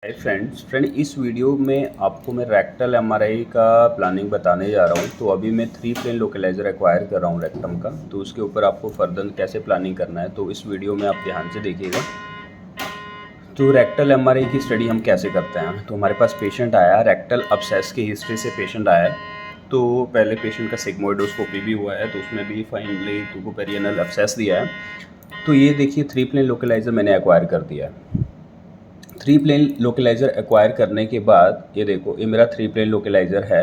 Hi friend इस video में आपको मैं रेक्टल एमआरआई का प्लानिंग बताने जा रहा हूँ। तो अभी मैं 3 प्लेन लोकलाइजर एक्वायर कर रहा हूँ रेक्टम का, तो उसके ऊपर आपको फर्दर कैसे प्लानिंग करना है तो इस वीडियो में आप ध्यान से देखिएगा। तो रेक्टल एमआरआई की स्टडी हम कैसे करते हैं। तो हमारे पास पेशेंट आया, रेक्टल अब्सेस की हिस्ट्री से पेशेंट आया है। तो पहले पेशेंट का सिग्मोइडोस्कोपी भी हुआ है, तो उसमें भी फाइनली टूकोपेरियनल अब्सेस दिया है। तो ये देखिए 3 प्लेन लोकलाइजर मैंने एक्वायर कर दिया है। 3 प्लेन लोकलाइज़र एक्वायर करने के बाद ये देखो, ये मेरा 3 प्लेन लोकलाइज़र है।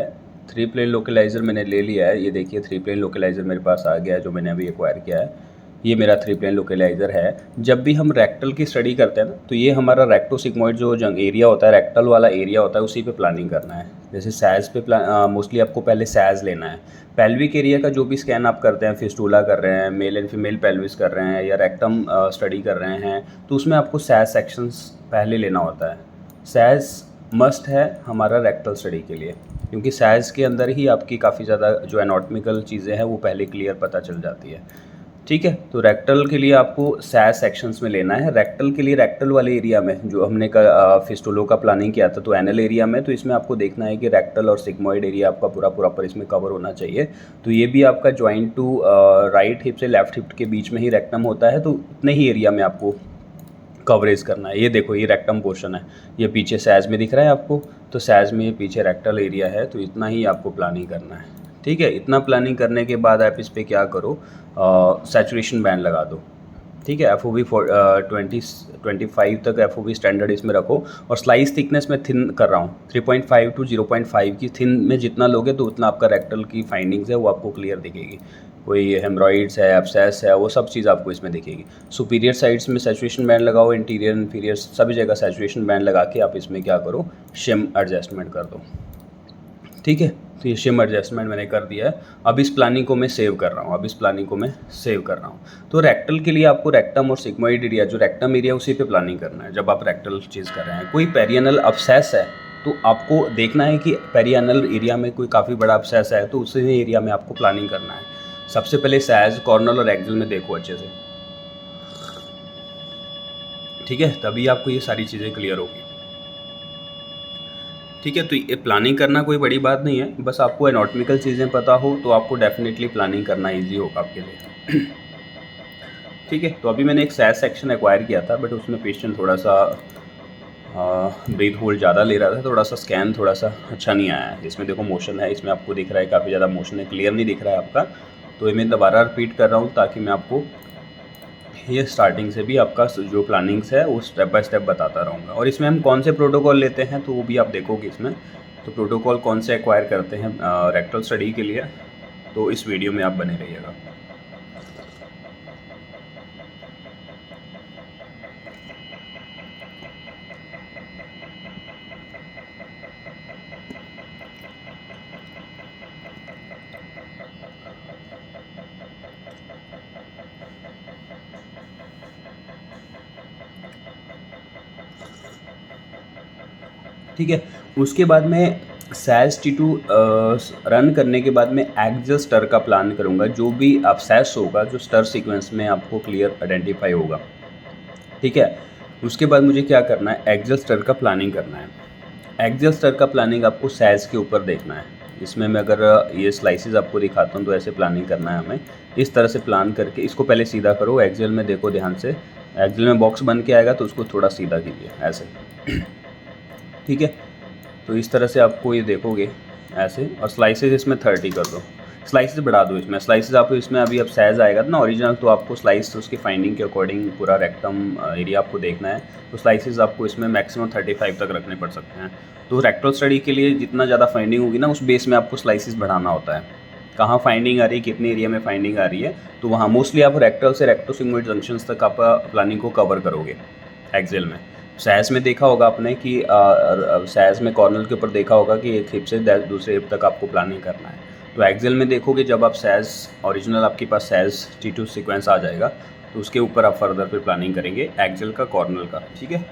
3 प्लेन लोकलाइज़र मैंने ले लिया है। ये देखिए 3 प्लेन लोकलाइज़र मेरे पास आ गया है, जो मैंने अभी एक्वायर किया है। ये मेरा 3 प्लेन लोकलाइज़र है। जब भी हम रेक्टल की स्टडी करते हैं ना, तो ये हमारा रेक्टोसिग्मोइड जो जंग एरिया होता है, रेक्टल वाला एरिया होता है, उसी पे प्लानिंग करना है। जैसे सैज पे मोस्टली आपको पहले सैज लेना है। पेल्विक एरिया का जो भी स्कैन आप करते हैं, फिस्टूला कर रहे हैं, मेल एंड फीमेल पेल्विस कर रहे हैं, या रेक्टम स्टडी कर रहे हैं, तो उसमें आपको सैज सेक्शंस पहले लेना होता है। सैज मस्ट है हमारा रेक्टल स्टडी के लिए, क्योंकि सैज के अंदर ही आपकी काफ़ी ज़्यादा जो एनाटॉमिकल चीज़ें हैं वो पहले क्लियर पता चल जाती है। ठीक है, तो रेक्टल के लिए आपको सैज सेक्शंस में लेना है। रेक्टल के लिए रेक्टल वाले एरिया में जो हमने फिस्टुलो का प्लानिंग किया था, तो एनल एरिया में, तो इसमें आपको देखना है कि रेक्टल और सिग्मोइड एरिया आपका पूरा प्रॉपर इसमें कवर होना चाहिए। तो ये भी आपका जॉइंट टू राइट हिप से लेफ्ट हिप के बीच में ही रेक्टम होता है, तो उतने ही एरिया में आपको कवरेज करना है। ये देखो, ये रेक्टम पोर्शन है, ये पीछे सैज में दिख रहा है आपको, तो सैज में ये पीछे रेक्टल एरिया है, तो इतना ही आपको प्लानिंग करना है। ठीक है, इतना प्लानिंग करने के बाद आप इस पर क्या करो, सैचुरेशन बैंड लगा दो। ठीक है, एफ ओ वी 25 तक एफ ओ वी स्टैंडर्ड इसमें रखो। और स्लाइस थिकनेस में थिन कर रहा हूँ, 3.5 to 0.5 की थिन में जितना लोगे तो उतना आपका रेक्टल की फाइंडिंग्स है वो आपको क्लियर दिखेगी। कोई हेमरॉइड्स है, एब्सेस है, वो सब चीज़ आपको इसमें दिखेगी। सुपीरियर साइड्स में सैचुरेशन बैंड लगाओ, इंटीरियर इन्फीरियर सभी जगह सैचुरेशन बैंड लगा के आप इसमें क्या करो, शिम एडजस्टमेंट कर दो। ठीक है, तो ये शिम एडजस्टमेंट मैंने कर दिया है। अब इस प्लानिंग को मैं सेव कर रहा हूँ। तो रेक्टल के लिए आपको रेक्टम और सिग्मोइड एरिया, जो रेक्टम एरिया उसी पे प्लानिंग करना है जब आप रेक्टल चीज़ कर रहे हैं। कोई पेरियनल अब्सेस है तो आपको देखना है कि पेरियनल एरिया में कोई काफ़ी बड़ा अब्सेस है, तो उसी एरिया में आपको प्लानिंग करना है। सबसे पहले सैज, कॉर्नल और एक्सिल में देखो अच्छे से। ठीक है, तभी आपको ये सारी चीज़ें क्लियर होगी। ठीक है, तो ये प्लानिंग करना कोई बड़ी बात नहीं है, बस आपको एनाटॉमिकल चीज़ें पता हो तो आपको डेफिनेटली प्लानिंग करना इजी होगा आपके लिए। ठीक है, तो अभी मैंने एक सैज सेक्शन एक्वायर किया था, बट उसमें पेशेंट थोड़ा सा ब्रीथ होल्ड ज़्यादा ले रहा था, थोड़ा सा स्कैन थोड़ा सा अच्छा नहीं आया है। इसमें देखो मोशन है, इसमें आपको दिख रहा है काफ़ी ज़्यादा मोशन है, क्लियर नहीं दिख रहा है आपका। तो ये मैं दोबारा रिपीट कर रहा हूँ ताकि मैं आपको ये स्टार्टिंग से भी आपका जो प्लानिंग्स है वो स्टेप बाय स्टेप बताता रहूँगा। और इसमें हम कौन से प्रोटोकॉल लेते हैं तो वो भी आप देखोगे इसमें। तो प्रोटोकॉल कौन से एक्वायर करते हैं रेक्टल स्टडी के लिए, तो इस वीडियो में आप बने रहिएगा। ठीक है, उसके बाद में सैज T2 रन करने के बाद में एक्सियल स्टर का प्लान करूँगा। जो भी अब्सेस होगा, जो स्टर सीक्वेंस में आपको क्लियर आइडेंटिफाई होगा। ठीक है, उसके बाद मुझे क्या करना है, एक्सियल स्टर का प्लानिंग करना है। एक्सियल स्टर का प्लानिंग आपको सैज के ऊपर देखना है। इसमें मैं अगर ये स्लाइसेस आपको दिखाता हूँ तो ऐसे प्लानिंग करना है हमें। इस तरह से प्लान करके इसको पहले सीधा करो, एक्सियल में देखो ध्यान से। एक्सियल में बॉक्स बन के आएगा तो उसको थोड़ा सीधा कीजिए ऐसे। ठीक है, तो इस तरह से आपको ये देखोगे ऐसे। और स्लाइसेस इसमें 30 कर दो, स्लाइसेस बढ़ा दो इसमें। स्लाइसेस आपको इसमें अभी अब साइज आएगा ना ओरिजिनल, तो आपको स्लाइस उसकी फाइंडिंग के अकॉर्डिंग पूरा रेक्टम एरिया आपको देखना है। तो स्लाइसेस आपको इसमें मैक्सिमम 35 तक रखने पड़ सकते हैं। तो रेक्टल स्टडी के लिए जितना ज़्यादा फाइंडिंग होगी ना, उस बेस में आपको स्लाइसेस बढ़ाना होता है। कहाँ फाइंडिंग आ रही है, कितने एरिया में फाइंडिंग आ रही है, तो वहाँ मोस्टली आप रेक्टल से रेक्टोसिग्मोइड जंक्शंस तक आप प्लानिंग को कवर करोगे एक्सेल में। सैज में देखा होगा आपने कि सैज में कॉर्नल के ऊपर देखा होगा कि एक हिप से दूसरे हिप तक आपको प्लानिंग करना है। तो एक्सेल में देखोगे जब आप सैज ओरिजिनल आपके पास सैज T2 सीक्वेंस आ जाएगा, तो उसके ऊपर आप फर्दर फिर प्लानिंग करेंगे एक्सेल का, कॉर्नल का। ठीक है,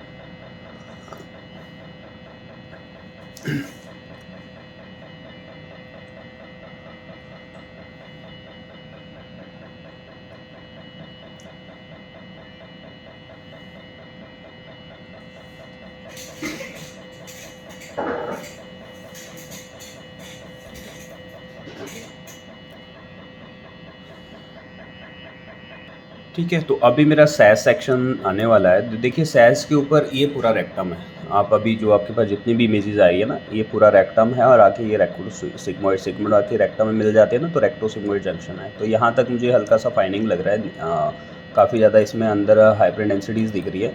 ठीक है, तो अभी मेरा सैज सेक्शन आने वाला है। तो देखिए सैज के ऊपर ये पूरा रेक्टम है। आप अभी जो आपके पास जितनी भी इमेजेस आई है ना, ये पूरा रेक्टम है और आके ये रेक्टो सिग्मोइड आके रेक्टम में मिल जाते हैं ना, तो रेक्टो सिग्मोइड जंक्शन है। तो यहाँ तक मुझे हल्का सा फाइनिंग लग रहा है, काफ़ी ज़्यादा इसमें अंदर हाइपर डेंसिटीज़ दिख रही है।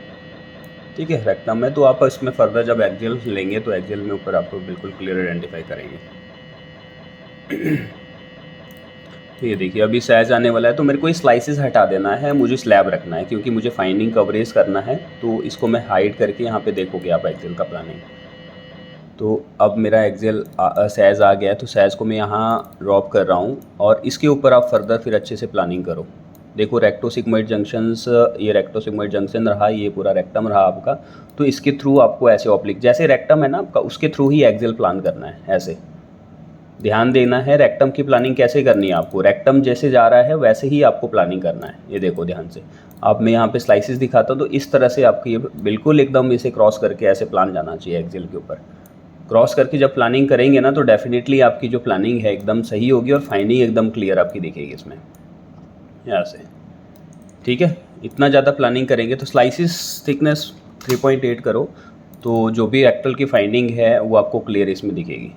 ठीक है, रेक्टम में। तो आप इसमें फर्दर जब एक्सियल लेंगे तो एक्सियल में ऊपर आपको बिल्कुल क्लियर आइडेंटिफाई करेंगे। तो ये देखिए अभी सैज आने वाला है, तो मेरे को ये स्लाइसेस हटा देना है, मुझे स्लैब रखना है क्योंकि मुझे फाइनिंग कवरेज करना है। तो इसको मैं हाइड करके यहाँ पे देखोगे आप एक्सेल का प्लानिंग। तो अब मेरा एक्सेल सैज आ गया है, तो सैज को मैं यहाँ ड्रॉप कर रहा हूँ और इसके ऊपर आप फर्दर फिर अच्छे से प्लानिंग करो। देखो रेक्टो सिग्मोइड जंक्शंस, ये रेक्टो सिग्मोइड जंक्शन रहा, ये पूरा रेक्टम रहा आपका। तो इसके थ्रू आपको ऐसे ऑब्लिक, जैसे रेक्टम है ना आपका, उसके थ्रू ही एक्सेल प्लान करना है। ऐसे ध्यान देना है, रेक्टम की प्लानिंग कैसे करनी है आपको, रेक्टम जैसे जा रहा है वैसे ही आपको प्लानिंग करना है। ये देखो ध्यान से, अब मैं यहाँ पे स्लाइसेस दिखाता हूँ, तो इस तरह से आपकी ये बिल्कुल एकदम इसे क्रॉस करके ऐसे प्लान जाना चाहिए एक्सेल के ऊपर। क्रॉस करके जब प्लानिंग करेंगे ना, तो डेफिनेटली आपकी जो प्लानिंग है एकदम सही होगी और फाइनिंग एकदम क्लियर आपकी दिखेगी इसमें, यहाँ से। ठीक है, इतना ज़्यादा प्लानिंग करेंगे तो स्लाइसिस थिकनेस 3.8 करो, तो जो भी रेक्टल की फाइंडिंग है वो आपको क्लियर इसमें दिखेगी।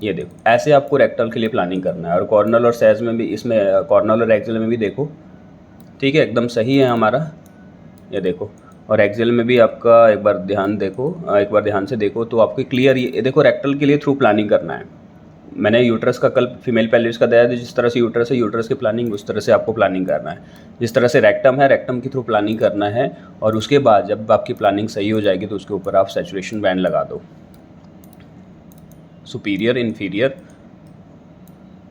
ये देखो ऐसे आपको रेक्टल के लिए प्लानिंग करना है। और कॉर्नल और सैज में भी, इसमें कॉर्नल और एक्सेल में भी देखो। ठीक है, एकदम सही है हमारा, ये देखो। और एक्सेल में भी आपका एक बार ध्यान देखो, एक बार ध्यान से देखो तो आपको क्लियर, ये देखो रेक्टल के लिए थ्रू प्लानिंग करना है। मैंने यूट्रस का कल फीमेल पेल्विस का दिया था, जिस तरह से यूट्रस है, यूट्रस की प्लानिंग उस तरह से आपको प्लानिंग करना है। जिस तरह से रेक्टम है, रेक्टम के थ्रू प्लानिंग करना है। और उसके बाद जब आपकी प्लानिंग सही हो जाएगी तो उसके ऊपर आप सैचुरेशन बैंड लगा दो, सुपीरियर इन्फीरियर,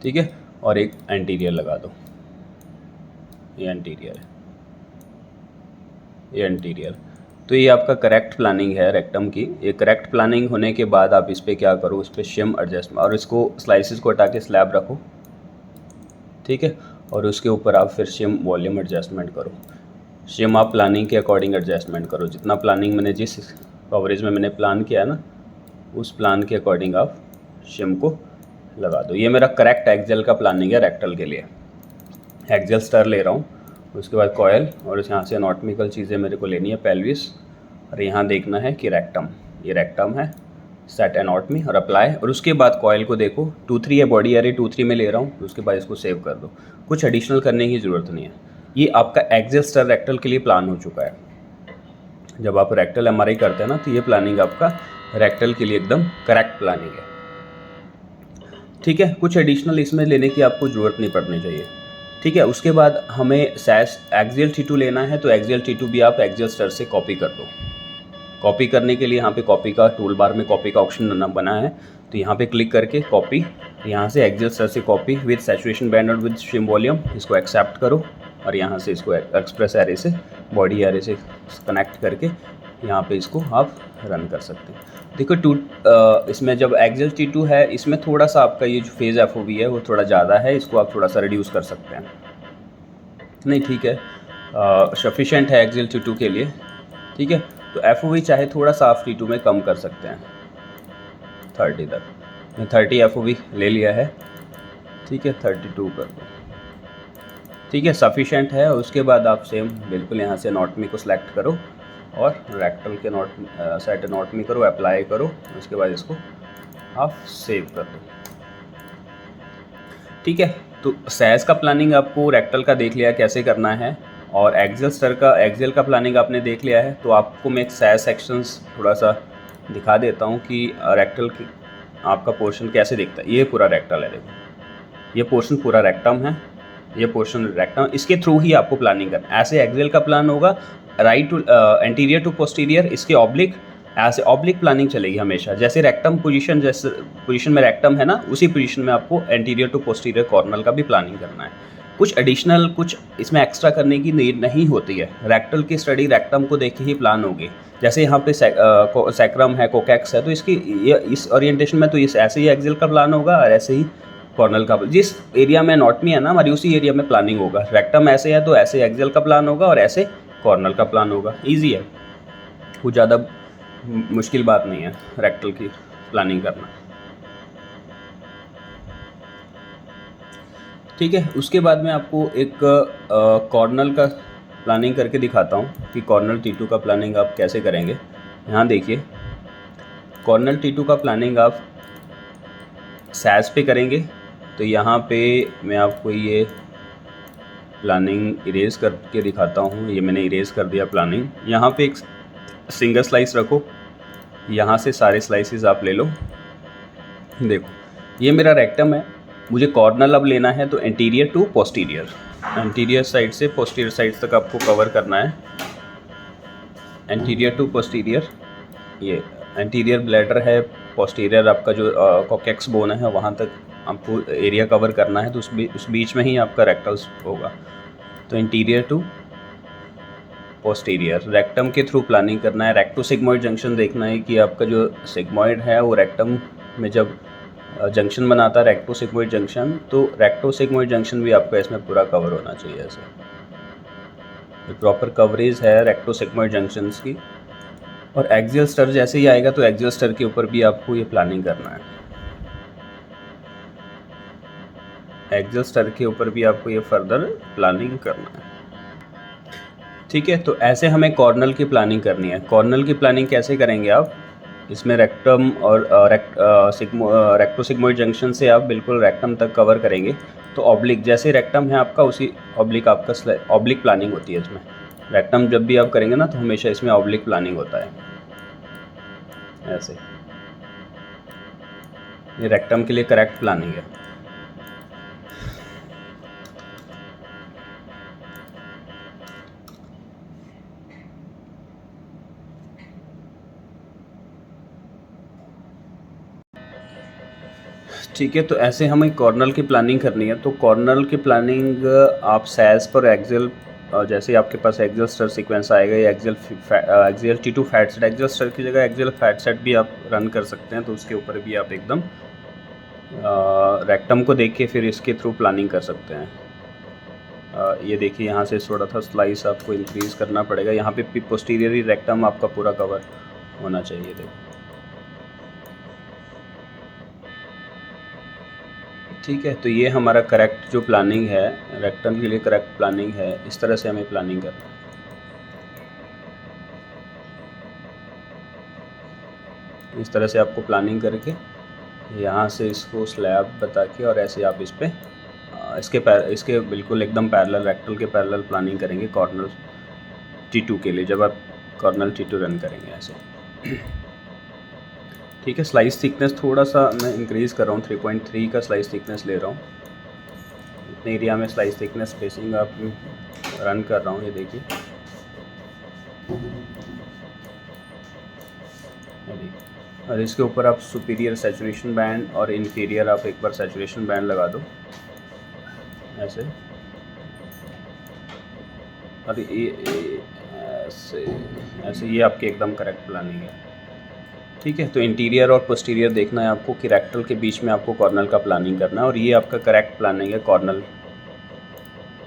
ठीक है, और एक एंटीरियर लगा दो। ये एंटीरियर है, ये एंटीरियर। तो ये आपका करेक्ट प्लानिंग है रेक्टम की। ये करेक्ट प्लानिंग होने के बाद आप इस पर क्या करो, इस पर शिम एडजस्ट, और इसको स्लाइसिस को हटा के स्लैब रखो। ठीक है, और उसके ऊपर आप फिर शिम वॉल्यूम एडजस्टमेंट करो। शिम आप प्लानिंग के अकॉर्डिंग एडजस्टमेंट करो, जितना प्लानिंग मैंने जिस कवरेज में मैंने प्लान किया है ना, उस प्लान के अकॉर्डिंग आप शिम को लगा दो। ये मेरा करेक्ट एक्सेल का प्लानिंग है रेक्टल के लिए। एक्सेल स्टर ले रहा हूँ, उसके बाद कॉयल, और यहाँ से एनाटॉमिकल चीज़ें मेरे को लेनी है, पेल्विस, और यहाँ देखना है कि रेक्टम, ये रेक्टम है, सेट एनाटॉमी और अप्लाई। और उसके बाद कॉयल को देखो 2-3 है, बॉडी एरिया 2-3 में ले रहा हूँ, उसके बाद इसको सेव कर दो। कुछ एडिशनल करने की ज़रूरत नहीं है। ये आपका एक्सेल स्टर रेक्टल के लिए प्लान हो चुका है। जब आप रेक्टल एमआरआई करते हैं ना, तो ये प्लानिंग आपका रेक्टल के लिए एकदम करेक्ट प्लानिंग है। ठीक है, कुछ एडिशनल इसमें लेने की आपको ज़रूरत नहीं पड़नी चाहिए। ठीक है, उसके बाद हमें सैज एक्सियल T2 लेना है, तो एक्सियल T2 भी आप एक्सियल स्टर से कॉपी कर दो। कॉपी करने के लिए यहाँ पे कॉपी का टूल बार में कॉपी का ऑप्शन बना है, तो यहाँ पे क्लिक करके कॉपी, यहाँ से एक्सियल स्टर से कॉपी विद सैचुरेशन बैंड और विद शिम वॉल्यूम, इसको एक्सेप्ट करो और यहाँ से इसको एक्सप्रेस एरे से, बॉडी एरे से कनेक्ट करके यहाँ पे इसको आप रन कर सकते हैं। देखो इसमें जब एक्सियल T2 है, इसमें थोड़ा सा आपका ये जो फेज़ FOV है वो थोड़ा ज़्यादा है, इसको आप थोड़ा सा रिड्यूस कर सकते हैं। नहीं, ठीक है, सफिशेंट है एक्सियल T2 के लिए। ठीक है, तो FOV चाहे थोड़ा सा आप T2 में कम कर सकते हैं, 30 तक। मैं 30 FOV ले लिया है। ठीक है, 32 कर दो। ठीक है, सफिशेंट है। उसके बाद आप सेम बिल्कुल यहाँ से एनाटॉमी को सिलेक्ट करो और रेक्टल के सेट एनाटॉमी करो, अप्लाई करो, उसके बाद इसको आप सेव कर दो। ठीक है, तो सैज का प्लानिंग आपको रेक्टल का देख लिया कैसे करना है, और एक्सेल का प्लानिंग आपने देख लिया है। तो आपको मैं एक सैज सेक्शंस थोड़ा सा दिखा देता हूँ कि रेक्टल की आपका पोर्शन कैसे दिखता है। ये पूरा रेक्टल है, देखो ये पोर्शन पूरा रेक्टम है, ये पोर्शन रेक्टम, इसके थ्रू ही आपको प्लानिंग करना है। ऐसे एक्सेल का प्लान होगा, right to anterior to posterior, इसके ऑब्लिक, ऐसे ऑब्लिक प्लानिंग चलेगी हमेशा। जैसे रेक्टम पोजीशन, जैसे पोजीशन में रेक्टम है ना, उसी पोजीशन में आपको एंटीरियर टू पोस्टीरियर कॉर्नल का भी प्लानिंग करना है। कुछ एडिशनल, कुछ इसमें एक्स्ट्रा करने की नीड नहीं होती है। रेक्टल की स्टडी रेक्टम को देख के ही प्लान होगी। जैसे यहाँ पे सैक्रम है, कोकैक्स है, तो इसकी इस ओरिएंटेशन में तो इस ऐसे ही एक्सेल का प्लान होगा, और ऐसे ही कॉर्नल का, जिस एरिया में एनाटॉमी है ना हमारी, उसी एरिया में प्लानिंग होगा। रेक्टम ऐसे है तो ऐसे एक्सेल का प्लान होगा, और ऐसे कॉर्नल का प्लान होगा। ईजी है, कुछ ज़्यादा मुश्किल बात नहीं है रेक्टल की प्लानिंग करना। ठीक है, उसके बाद मैं आपको एक कॉर्नल का प्लानिंग करके दिखाता हूँ कि कॉर्नल T2 का प्लानिंग आप कैसे करेंगे। यहाँ देखिए, कॉर्नल T2 का प्लानिंग आप सैस पे करेंगे। तो यहाँ पे मैं आपको ये प्लानिंग इरेज करके दिखाता हूँ। ये मैंने इरेज कर दिया प्लानिंग। यहाँ पे एक सिंगल स्लाइस रखो, यहाँ से सारे स्लाइसेस आप ले लो। देखो, ये मेरा रेक्टम है, मुझे कॉर्नल अब लेना है, तो anterior to posterior, anterior side से पोस्टीरियर साइड तक आपको कवर करना है। एंटीरियर टू पोस्टीरियर, ये एंटीरियर ब्लैडर है, पोस्टीरियर आपका जो कॉकेक्स बोन है वहाँ तक आपको एरिया कवर करना है। तो उस बीच में ही आपका रेक्टल्स होगा। तो इंटीरियर टू पोस्टीरियर रेक्टम के थ्रू प्लानिंग करना है। रेक्टो सिग्मॉइड जंक्शन देखना है कि आपका जो सिग्मॉइड है वो रेक्टम में जब जंक्शन बनाता है रेक्टो सिग्मॉइड जंक्शन, तो रेक्टो सिग्मॉइड जंक्शन भी आपका इसमें पूरा कवर होना चाहिए। ऐसे प्रॉपर कवरेज है रेक्टो सिग्मॉइड जंक्शंस की। और एक्सियल स्टर जैसे ही आएगा तो एक्सियल स्टर के ऊपर भी आपको ये प्लानिंग करना है। एक्सियल स्टर के ऊपर भी आपको ये फर्दर प्लानिंग करना है। ठीक है, तो ऐसे हमें कॉर्नल की प्लानिंग करनी है। कॉर्नल की प्लानिंग कैसे करेंगे आप, इसमें रेक्टम और रेक्टो सिग्मॉइड जंक्शन से आप बिल्कुल रेक्टम तक कवर करेंगे। तो ऑब्लिक, जैसे रेक्टम है आपका उसी ऑब्लिक आपका ऑब्लिक प्लानिंग होती है इसमें। रेक्टम जब भी आप करेंगे ना तो हमेशा इसमें ऑब्लिक प्लानिंग होता है। ऐसे ये रेक्टम के लिए करेक्ट प्लानिंग है। ठीक है, तो ऐसे हमें कॉर्नल की प्लानिंग करनी है। तो कॉर्नल की प्लानिंग आप सैस पर एक्सियल, जैसे आपके पास एक्सियल स्टर सीक्वेंस आएगा या axial T2 fat sat, axial STIR की जगह एक्सियल फैट सेट भी आप रन कर सकते हैं। तो उसके ऊपर भी आप एकदम रेक्टम को देख के फिर इसके थ्रू प्लानिंग कर सकते हैं। ये देखिए, यहाँ से थोड़ा सा स्लाइस आपको इंक्रीज़ करना पड़ेगा। यहाँ पे पोस्टीरियरी रेक्टम आपका पूरा कवर होना चाहिए। देखो, ठीक है, तो ये हमारा करेक्ट जो प्लानिंग है रेक्टम के लिए करेक्ट प्लानिंग है। इस तरह से हमें प्लानिंग करना है। इस तरह से आपको प्लानिंग करके यहाँ से इसको स्लैब बता के और ऐसे आप इस पे इसके बिल्कुल एकदम पैरेलल, रेक्टल के पैरेलल प्लानिंग करेंगे कॉर्नल T2 के लिए, जब आप कॉर्नल T2 रन करेंगे ऐसे। ठीक है, स्लाइस थिकनेस थोड़ा सा मैं इंक्रीज़ कर रहा हूँ, 3.3 का स्लाइस थिकनेस ले रहा हूँ। इतने एरिया में स्लाइस थिकनेस स्पेसिंग आप रन कर रहा हूँ। ये देखिए, और इसके ऊपर आप सुपीरियर सैचुरेशन बैंड और इन्फीरियर आप एक बार सैचुरेशन बैंड लगा दो ऐसे। और ये ऐसे ये आपकी एकदम करेक्ट प्लानिंग है। ठीक है, तो इंटीरियर और पोस्टीरियर देखना है आपको कि रेक्टल के बीच में आपको कॉर्नल का प्लानिंग करना है। और ये आपका करेक्ट प्लानिंग है कॉर्नल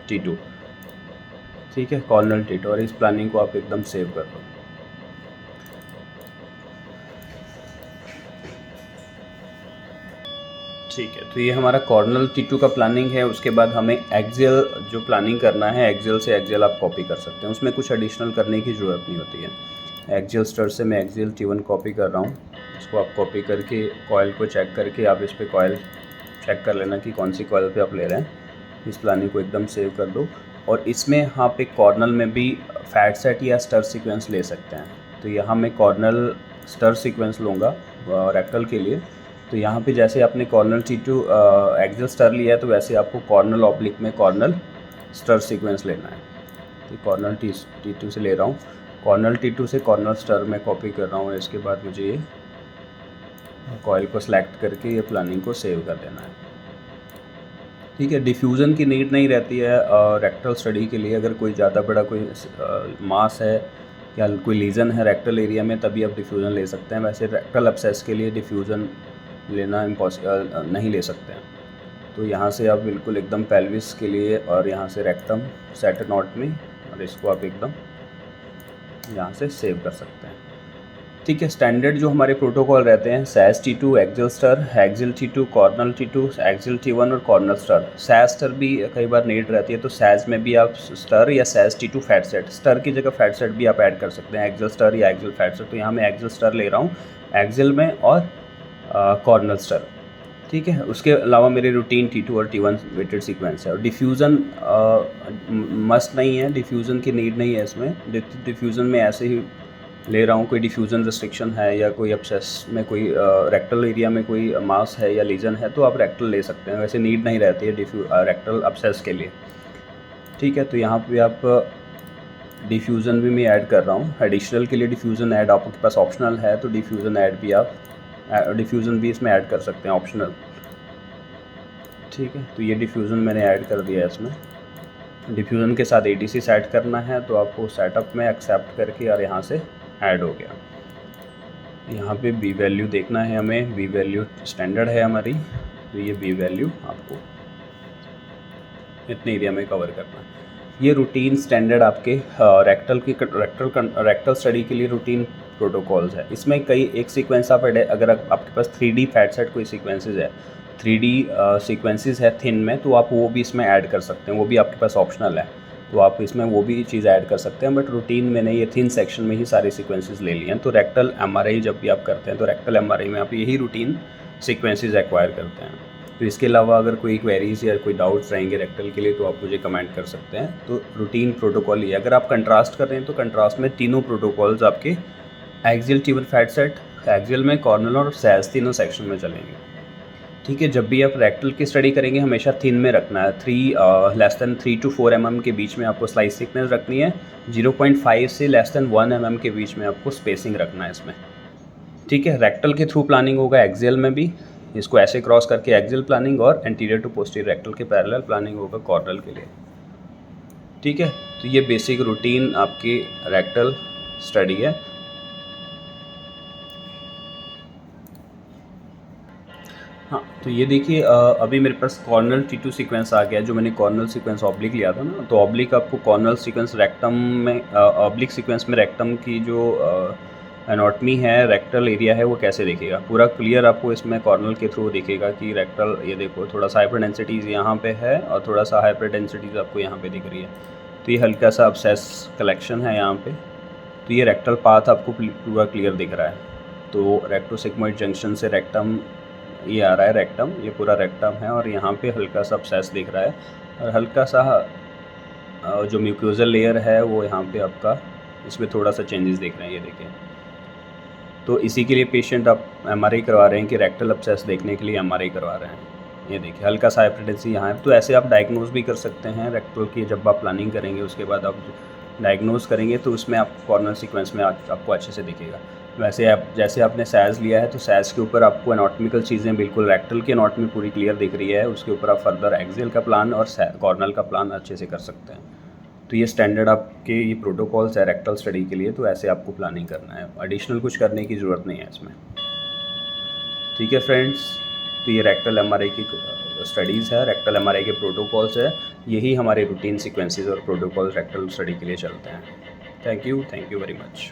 T2। ठीक है, कॉर्नल T2, और इस प्लानिंग को आप एकदम सेव कर दो। ठीक है, तो ये हमारा कॉर्नल T2 का प्लानिंग है। उसके बाद हमें एक्सियल जो प्लानिंग करना है, एक्सियल से एक्सियल आप कॉपी कर सकते हैं, उसमें कुछ एडिशनल करने की ज़रूरत नहीं होती है। एक्सियल स्टर से मैं एक्सियल T1 कॉपी कर रहा हूँ। इसको आप कॉपी करके कॉयल को चेक करके आप इस पर कॉयल चेक कर लेना कि कौन सी कॉयल पे आप ले रहे हैं। इस प्लानिंग को एकदम सेव कर दो। और इसमें आप एक कॉर्नल में भी फैट सेट या स्टर सीक्वेंस ले सकते हैं। तो यहाँ मैं कॉर्नल स्टर सीक्वेंस लूँगा रेक्टल के लिए। तो यहाँ पे जैसे आपने कॉर्नल T2 एक्सियल स्टर लिया है, तो वैसे आपको कॉर्नल ऑब्लिक में कॉर्नल स्टर सीक्वेंस लेना है। तो कॉर्नल T2 से ले रहा हूँ, कॉर्नल T2 से कॉर्नल स्टर में कॉपी कर रहा हूँ। इसके बाद मुझे ये कॉइल को सिलेक्ट करके ये प्लानिंग को सेव कर देना है। ठीक है, डिफ्यूज़न की नीड नहीं रहती है रेक्टल स्टडी के लिए। अगर कोई ज़्यादा बड़ा कोई मास है या कोई लीजन है रेक्टल एरिया में, तभी आप डिफ्यूज़न ले सकते हैं। वैसे रेक्टल एब्सेस के लिए डिफ्यूज़न लेना नहीं ले सकते हैं। तो यहाँ से आप बिल्कुल एकदम पेल्विस के लिए और यहाँ से रेक्टम सेट नॉट में, और इसको आप एकदम यहाँ से सेव कर सकते हैं। ठीक है, स्टैंडर्ड जो हमारे प्रोटोकॉल रहते हैं sag T2, axial STIR, axial T2, coronal T2, axial T1 और कॉर्नल स्टर। सैज स्टर भी कई बार नीड रहती है, तो सैज में भी आप स्टर या सैज T2 फैट सेट, स्टर की जगह फैट सेट भी आप ऐड कर सकते हैं, एक्सियल स्टर या एक्सियल फैट सेट। तो यहाँ मैं एक्सियल स्टर ले रहा हूँ एक्सियल में और कॉर्नल स्टर। ठीक है, उसके अलावा मेरे रूटीन T2 और T1 वेटेड सीक्वेंस है। और डिफ्यूज़न मस्ट नहीं है, डिफ्यूज़न की नीड नहीं है इसमें। डिफ्यूज़न में ऐसे ही ले रहा हूँ, कोई डिफ्यूज़न रिस्ट्रिक्शन है या कोई अपसेस में कोई रेक्टल एरिया में कोई मास है या लीजन है, तो आप रेक्टल ले सकते हैं, वैसे नीड नहीं रहती है रेक्टल अपसेस के लिए। ठीक है, तो यहाँ पे आप डिफ्यूज़न भी मैं ऐड कर रहा हूँ। एडिशनल के लिए डिफ्यूज़न ऐड आपके पास ऑप्शनल है, तो डिफ्यूज़न ऐड भी आप डिफ्यूज़न भी इसमें ऐड कर सकते हैं ऑप्शनल। ठीक है, तो ये डिफ्यूज़न मैंने ऐड कर दिया है इसमें। डिफ्यूज़न के साथ ADC सेट करना है, तो आपको सेटअप में एक्सेप्ट करके और यहाँ से ऐड हो गया। यहाँ पे बी वैल्यू देखना है हमें, बी वैल्यू स्टैंडर्ड है हमारी, तो ये बी वैल्यू आपको इतने एरिया में कवर करना है। ये रूटीन स्टैंडर्ड आपके रेक्टल स्टडी के लिए रूटीन प्रोटोकॉल्स है। इसमें कई एक सीक्वेंस आप अगर आपके पास 3D फैट सेट कोई सीक्वेंसेस है, 3D सीक्वेंसेस है थिन में, तो आप वो भी इसमें ऐड कर सकते हैं, वो भी आपके पास ऑप्शनल है, तो आप इसमें वो भी चीज़ ऐड कर सकते हैं। बट रूटीन मैंने ये थिन सेक्शन में ही सारे सीक्वेंसेस ले लिए हैं। तो रेक्टल MRI जब भी आप करते हैं, तो रेक्टल MRI में आप यही रूटीन सीक्वेंसेस एक्वायर करते हैं। तो इसके अलावा अगर कोई क्वेरीज या कोई डाउट्स रहेंगे रेक्टल के लिए, तो आप मुझे कमेंट कर सकते हैं। तो रूटीन प्रोटोकॉल ये, अगर आप कंट्रास्ट कर रहे हैं तो कंट्रास्ट में तीनों प्रोटोकॉल्स आपके axial T1 fat sat, axial में कॉर्नल और सैज तीनों सेक्शन में चलेंगे। ठीक है, जब भी आप रेक्टल की स्टडी करेंगे हमेशा थिन में रखना है, 3 to 4 mm के बीच में आपको स्लाइस थिकनेस रखनी है, 0.5 से <1 mm के बीच में आपको स्पेसिंग रखना है इसमें। ठीक है, रेक्टल के थ्रू प्लानिंग होगा एक्सियल में भी, इसको ऐसे क्रॉस करके एक्सियल प्लानिंग, और एंटीरियर टू पोस्टीरियर रेक्टल के पैरेलल प्लानिंग होगा कॉर्नल के लिए। ठीक है, तो ये बेसिक रूटीन आपकी रेक्टल स्टडी है। हाँ, तो ये देखिए अभी मेरे पास कॉर्नल T2 सीक्वेंस आ गया है, जो मैंने कॉर्नल सीक्वेंस ऑब्लिक लिया था ना, तो ऑब्लिक आपको कॉर्नल सीक्वेंस रेक्टम में, ऑब्लिक सीक्वेंस में रेक्टम की जो एनाटॉमी है, रेक्टल एरिया है, वो कैसे दिखेगा पूरा क्लियर आपको इसमें कॉर्नल के थ्रू दिखेगा कि रेक्टल, ये देखो थोड़ा सा हाइपर डेंसिटीज़ यहाँ पे है और थोड़ा सा हाइपर डेंसिटीज़ आपको यहाँ पे दिख रही है। तो ये हल्का सा अपसेस कलेक्शन है यहाँ पे, तो ये रेक्टल पाथ आपको पूरा क्लियर दिख रहा है। तो रेक्टोसिग्मोइड जंक्शन से रेक्टम ये आ रहा है, रेक्टम, ये पूरा रेक्टम है, और यहाँ पे हल्का सा अपसेस दिख रहा है, और हल्का सा जो म्यूकोजल लेयर है वो यहाँ पे आपका, इसमें थोड़ा सा चेंजेस दिख रहे हैं, ये देखिए। तो इसी के लिए पेशेंट आप MRI करवा रहे हैं कि रेक्टल अपसेस देखने के लिए MRI करवा रहे हैं। ये देखिए हल्का सा हाइपरटेंसी यहाँ है। तो ऐसे आप डायग्नोज भी कर सकते हैं रेक्टल की, जब आप प्लानिंग करेंगे उसके बाद आप डायग्नोज करेंगे, तो उसमें आप कॉर्नर सीक्वेंस में आपको अच्छे से दिखेगा। वैसे आप जैसे आपने सैज लिया है, तो सैज के ऊपर आपको एनाटॉमिकल चीज़ें बिल्कुल रेक्टल की एनाटॉमी पूरी क्लियर दिख रही है, उसके ऊपर आप फर्दर एक्सियल का प्लान और कॉर्नल का प्लान अच्छे से कर सकते हैं। तो ये स्टैंडर्ड आपके ये प्रोटोकॉल्स है रेक्टल स्टडी के लिए, तो ऐसे आपको प्लानिंग करना है, एडिशनल कुछ करने की ज़रूरत नहीं है इसमें। ठीक है फ्रेंड्स, तो ये रेक्टल MRI की स्टडीज़ है, रेक्टल MRI के प्रोटोकॉल्स है, यही हमारे रूटीन सीक्वेंसेस और प्रोटोकॉल्स रेक्टल स्टडी के लिए चलते हैं। Thank you very much.